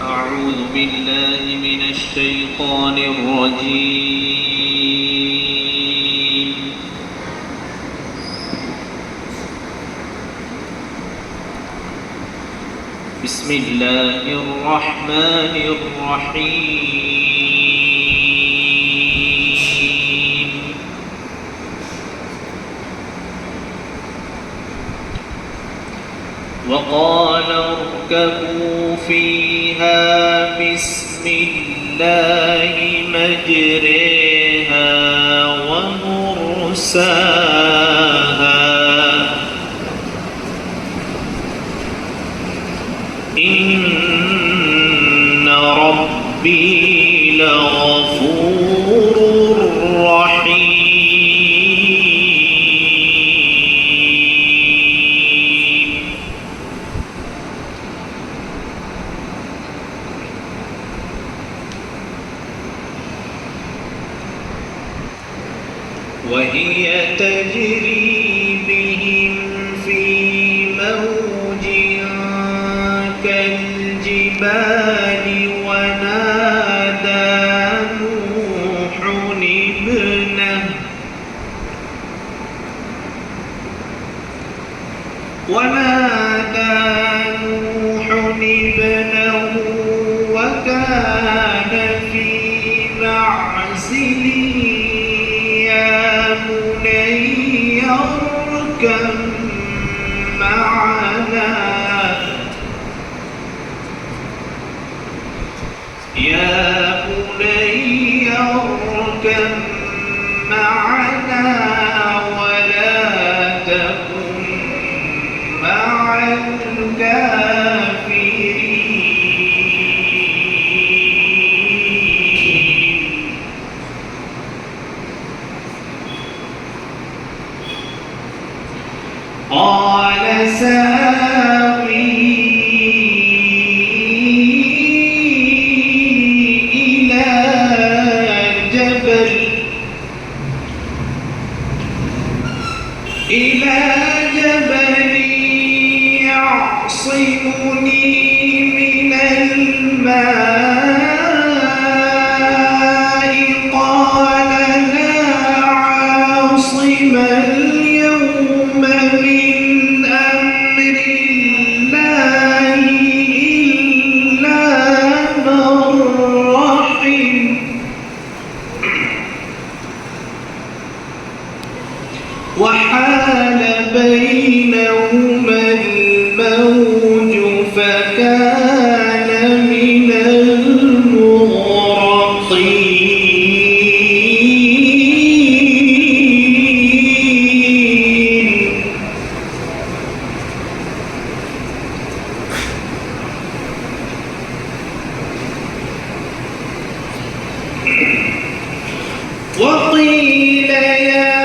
أعوذ بالله من الشيطان الرجيم. بسم الله الرحمن الرحيم. وقال اركبوا فيها بسم الله مجريها ومرساها إن ربي لغفور رحيم. وهي تجري بهم في موج كالجبال ونادى نوح ابنه وكان في معزل يا بني اركب معنا ولا تكن مع الكافرين. قال سآوي إلى جبل يعصمني من الماء قال لا عاصم اليوم من أمر الله إلا من رحم وحال بينهما الموج فكان من المغرقين. وقيل يا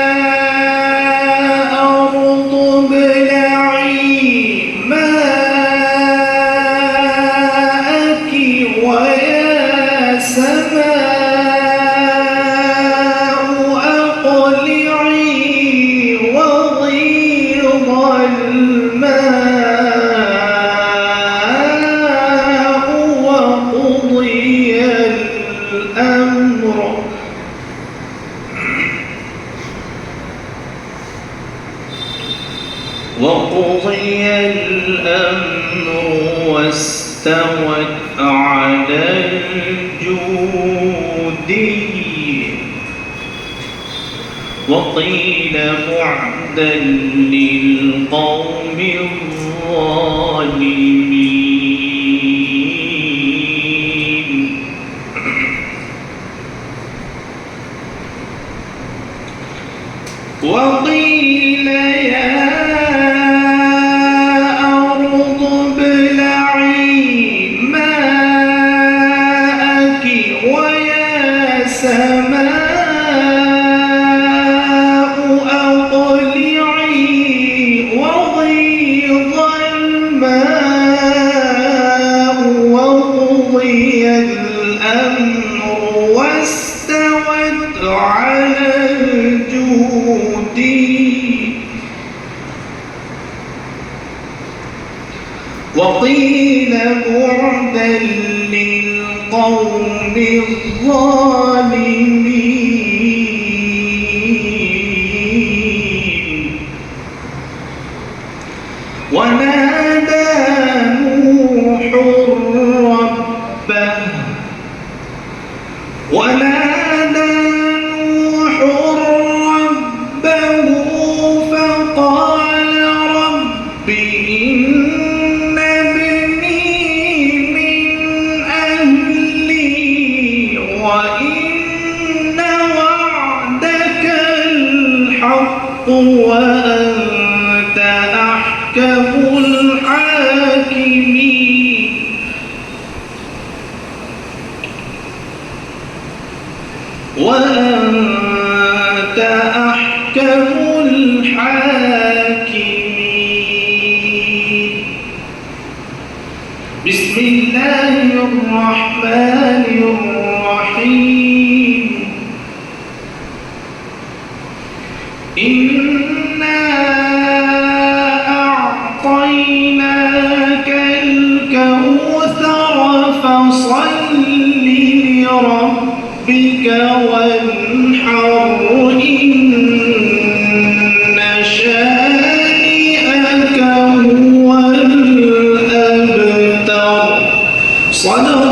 وقضي الأمر واستوت على الجودي وقيل بعدا للقوم الظالمين. وقيل يا وقيل بعدا القوم الظالمين ونادى نوح ربه فقال رب إن ابني من أهلي وإن وعدك الحق وأنت أحكم الحاكمين وأنت أحكم الحاكمين بسم الله الرحمن الرحيم إنا أعطيناك الكوثر فصل لربك وانحر إن شانئك هو الأبتر صدق